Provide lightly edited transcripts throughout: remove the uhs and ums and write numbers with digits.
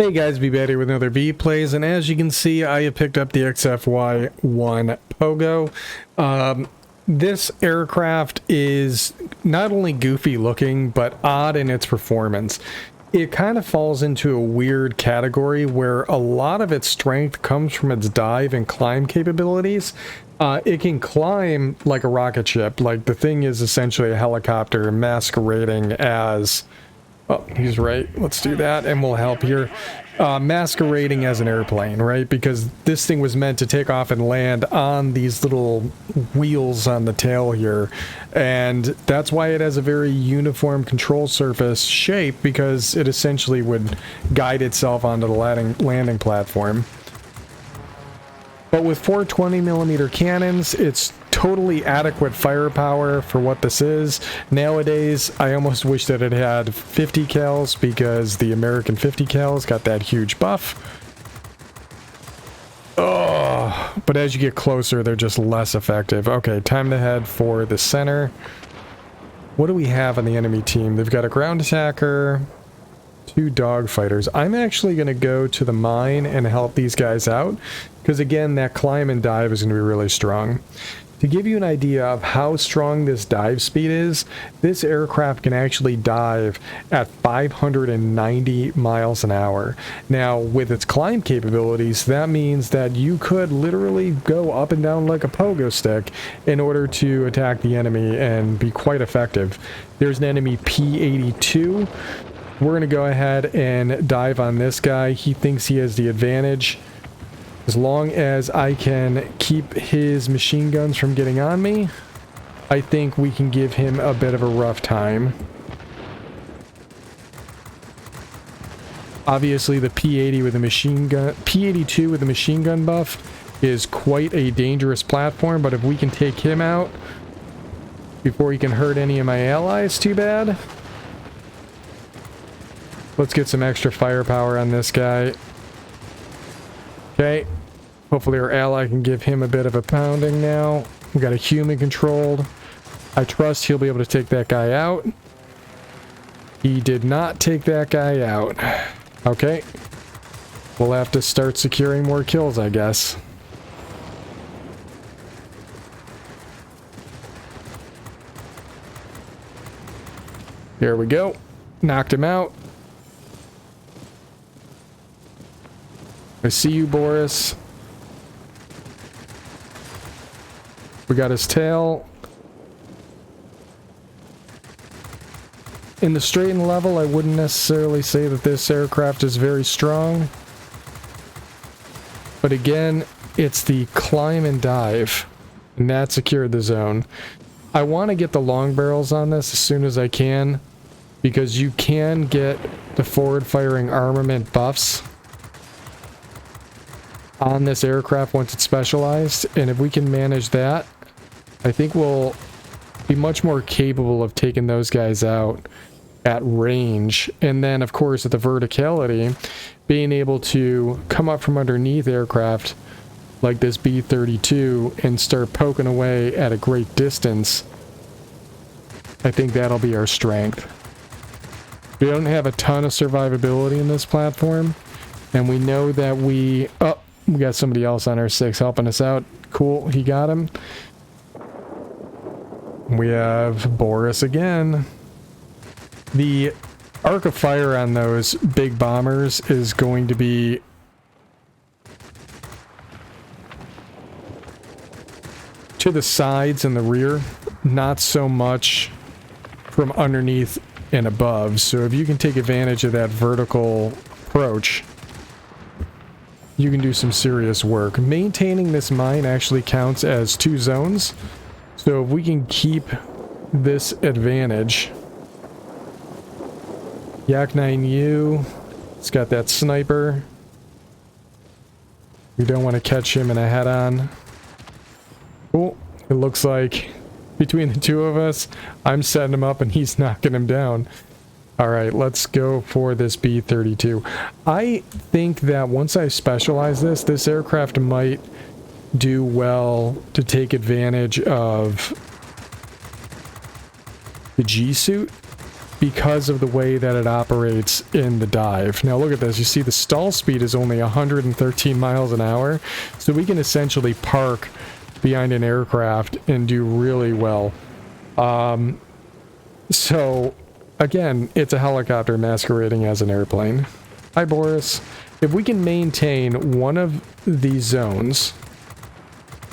Hey guys, Veebat here with another V Plays, and as you can see, I have picked up the XFY-1 Pogo. This aircraft is not only goofy looking, but odd in its performance. It kind of falls into a weird category where a lot of its strength comes from its dive and climb capabilities. It can climb like a rocket ship. Like, the thing is essentially a helicopter masquerading as... Oh, he's right. Let's do that, and we'll help here. Masquerading as an airplane, right? Because this thing was meant to take off and land on these little wheels on the tail here. And that's why it has a very uniform control surface shape, because it essentially would guide itself onto the landing platform. But with 420mm cannons, it's totally adequate firepower for what this is. Nowadays, I almost wish that it had 50 cals, because the American 50 cals got that huge buff. Oh, but as you get closer, they're just less effective. Okay, time to head for the center. What do we have on the enemy team? They've got a ground attacker, 2 dogfighters. I'm actually going to go to the mine and help these guys out, because again, that climb and dive is going to be really strong. To give you an idea of how strong this dive speed is, this aircraft can actually dive at 590 miles an hour. Now, with its climb capabilities, that means that you could literally go up and down like a pogo stick in order to attack the enemy and be quite effective. There's an enemy P-82. We're going to go ahead and dive on this guy. He thinks he has the advantage. As long as I can keep his machine guns from getting on me, I think we can give him a bit of a rough time. Obviously, the P-80 with a machine gun, P-82 with a machine gun buff is quite a dangerous platform, but if we can take him out before he can hurt any of my allies too bad. Let's get some extra firepower on this guy. Okay, hopefully our ally can give him a bit of a pounding now. We got a human controlled. I trust he'll be able to take that guy out. He did not take that guy out. Okay, we'll have to start securing more kills, I guess. Here we go. Knocked him out. I see you, Boris. We got his tail. In the straight and level, I wouldn't necessarily say that this aircraft is very strong. But again, it's the climb and dive, and that secured the zone. I want to get the long barrels on this as soon as I can, because you can get the forward-firing armament buffs on this aircraft once it's specialized, and if we can manage that, I think we'll be much more capable of taking those guys out at range. And then, of course, at the verticality, being able to come up from underneath aircraft like this B-32 and start poking away at a great distance, I think that'll be our strength. We don't have a ton of survivability in this platform, and we know that we got somebody else on our 6 helping us out. Cool, he got him. We have Boris again. The arc of fire on those big bombers is going to be to the sides and the rear, not so much from underneath and above. So if you can take advantage of that vertical approach, you can do some serious work. Maintaining this mine actually counts as 2 zones. So if we can keep this advantage. Yak 9U, it's got that sniper. We don't want to catch him in a head-on. Cool. It looks like between the two of us, I'm setting him up and he's knocking him down. Alright, let's go for this B-32. I think that once I specialize this aircraft might do well to take advantage of the G-suit, because of the way that it operates in the dive. Now look at this. You see the stall speed is only 113 miles an hour. So we can essentially park behind an aircraft and do really well. So again, it's a helicopter masquerading as an airplane. Hi, Boris. If we can maintain one of these zones,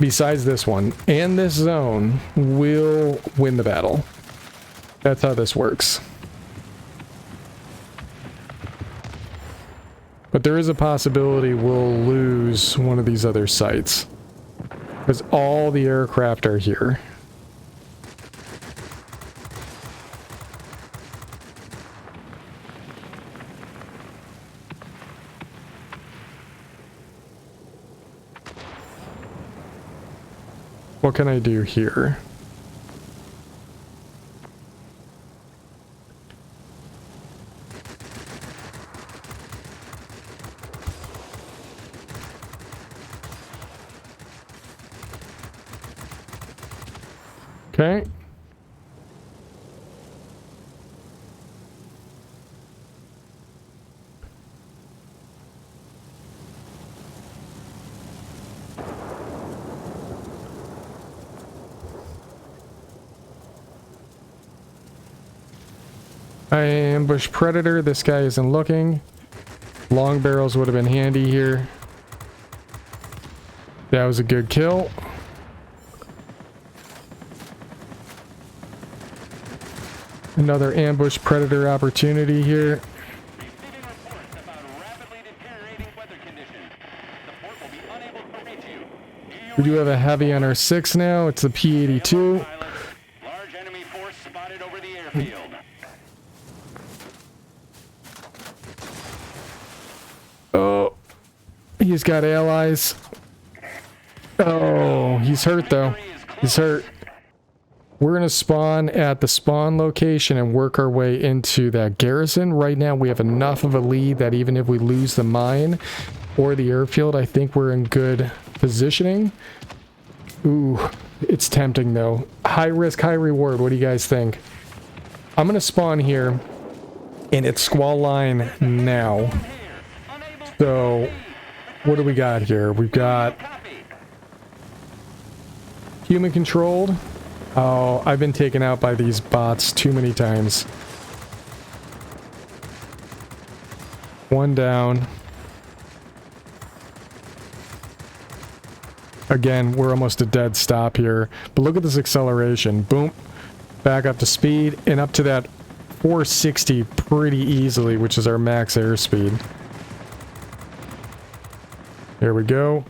besides this one, and this zone, we'll win the battle. That's how this works. But there is a possibility we'll lose one of these other sites, because all the aircraft are here. What can I do here? Okay. I ambush predator. This guy isn't looking. Long barrels would have been handy here. That was a good kill. Another ambush predator opportunity here. We do have a heavy on our 6 now. It's the P-82. Large enemy force spotted over the airfield. Oh, he's got allies. Oh, he's hurt though. He's hurt. We're going to spawn at the spawn location and work our way into that garrison. Right now we have enough of a lead that even if we lose the mine or the airfield, I think we're in good positioning. Ooh, it's tempting though. High risk, high reward. What do you guys think? I'm going to spawn here and it's squall line now. So what do we got here? We've got human controlled. Oh, I've been taken out by these bots too many times. One down. Again, we're almost a dead stop here. But look at this acceleration. Boom. Back up to speed and up to that 460 pretty easily, which is our max airspeed. There we go.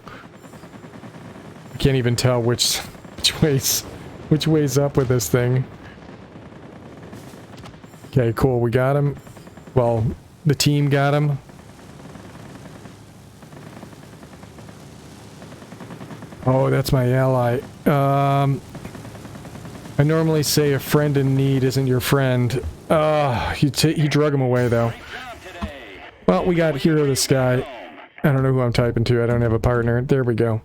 I can't even tell which way's up with this thing. Okay, cool. We got him. Well, the team got him. Oh, that's my ally. I normally say a friend in need isn't your friend. He drug him away though. Well, we got Hero the Sky. I don't know who I'm typing to. I don't have a partner. There we go.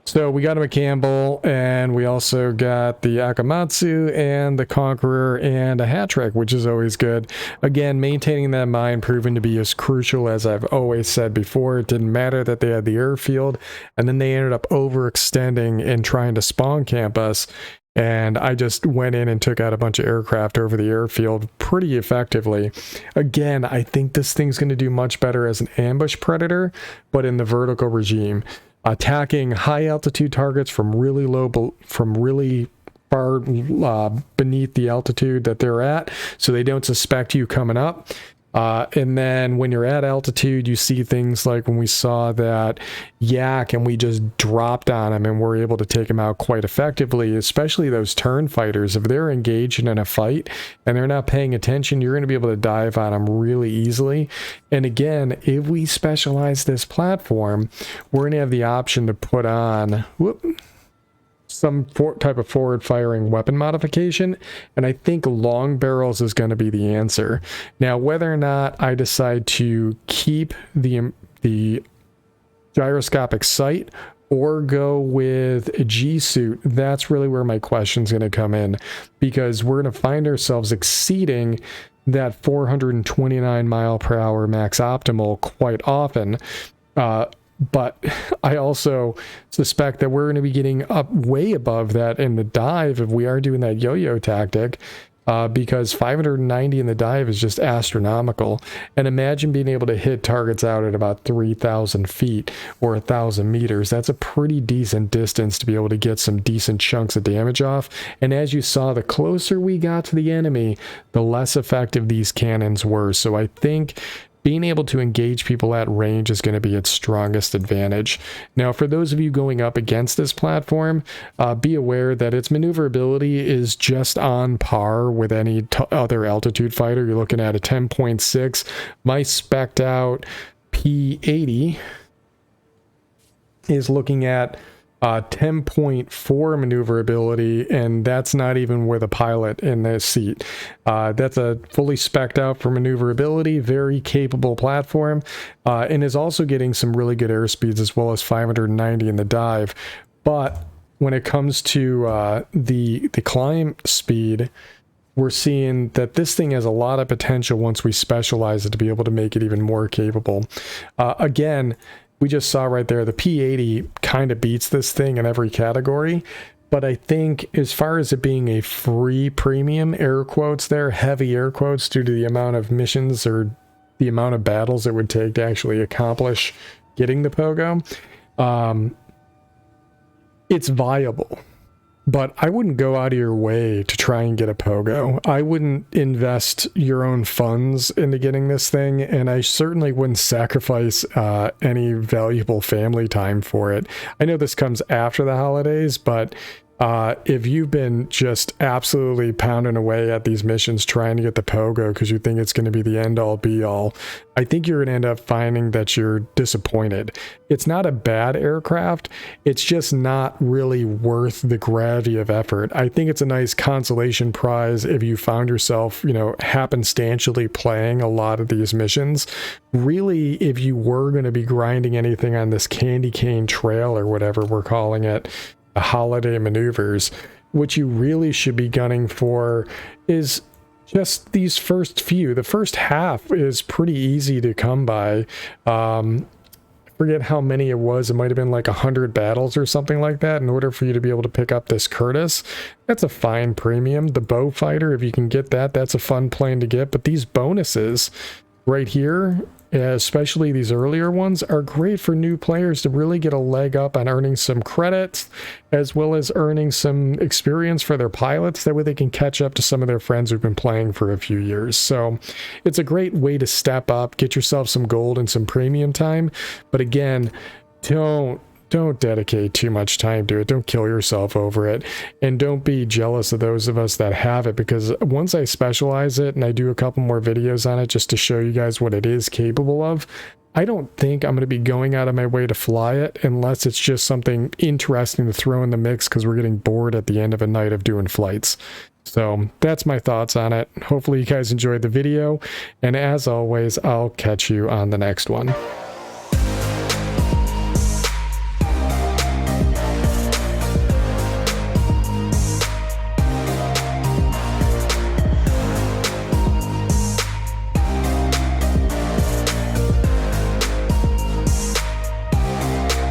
So we got him a Campbell, and we also got the Akamatsu and the Conqueror and a hat trick, which is always good. Again, maintaining that mine proving to be as crucial as I've always said before. It didn't matter that they had the airfield, and then they ended up overextending and trying to spawn camp us. And I just went in and took out a bunch of aircraft over the airfield pretty effectively. Again, I think this thing's going to do much better as an ambush predator, but in the vertical regime. Attacking high altitude targets from really low, from really far beneath the altitude that they're at, so they don't suspect you coming up. And then when you're at altitude, you see things like when we saw that yak and we just dropped on him and we're able to take him out quite effectively, especially those turn fighters. If they're engaged in a fight and they're not paying attention, you're going to be able to dive on them really easily. And again, if we specialize this platform, we're going to have the option to put on some type of forward firing weapon modification, and I think long barrels is going to be the answer. Now, whether or not I decide to keep the gyroscopic sight or go with a G-suit, that's really where my question's going to come in, because we're going to find ourselves exceeding that 429 mile per hour max optimal quite often. But I also suspect that we're going to be getting up way above that in the dive if we are doing that yo-yo tactic, because 590 in the dive is just astronomical. And imagine being able to hit targets out at about 3,000 feet or 1,000 meters. That's a pretty decent distance to be able to get some decent chunks of damage off. And as you saw, the closer we got to the enemy, the less effective these cannons were. So I think being able to engage people at range is going to be its strongest advantage. Now, for those of you going up against this platform, be aware that its maneuverability is just on par with any other altitude fighter. You're looking at a 10.6. My spec'd out P80 is looking at 10.4 maneuverability, and that's not even with a pilot in the seat. That's a fully spec'd out for maneuverability, very capable platform, and is also getting some really good airspeeds as well as 590 in the dive. But when it comes to the climb speed, we're seeing that this thing has a lot of potential once we specialize it to be able to make it even more capable. Again, we just saw right there, the P80 kind of beats this thing in every category. But I think as far as it being a free premium, air quotes there, heavy air quotes, due to the amount of missions or the amount of battles it would take to actually accomplish getting the Pogo, it's viable. But I wouldn't go out of your way to try and get a Pogo. I wouldn't invest your own funds into getting this thing, and I certainly wouldn't sacrifice any valuable family time for it. I know this comes after the holidays, but if you've been just absolutely pounding away at these missions trying to get the Pogo because you think it's going to be the end-all be-all, I think you're going to end up finding that you're disappointed. It's not a bad aircraft, it's just not really worth the gravity of effort. I think it's a nice consolation prize if you found yourself, you know, happenstantially playing a lot of these missions. Really, if you were going to be grinding anything on this candy cane trail or whatever we're calling it, the holiday maneuvers, what you really should be gunning for is just these first few. The first half is pretty easy to come by. I forget how many it was. It might have been like 100 battles or something like that in order for you to be able to pick up this Curtis. That's a fine premium. The bow fighter, if you can get that, that's a fun plane to get. But these bonuses right here, especially these earlier ones, are great for new players to really get a leg up on earning some credits as well as earning some experience for their pilots. That way they can catch up to some of their friends who've been playing for a few years. So it's a great way to step up, get yourself some gold and some premium time. But again, don't dedicate too much time to it. Don't kill yourself over it, and don't be jealous of those of us that have it, because once I specialize it and I do a couple more videos on it just to show you guys what it is capable of, I don't think I'm going to be going out of my way to fly it unless it's just something interesting to throw in the mix because we're getting bored at the end of a night of doing flights. So that's my thoughts on it. Hopefully you guys enjoyed the video, and as always, I'll catch you on the next one.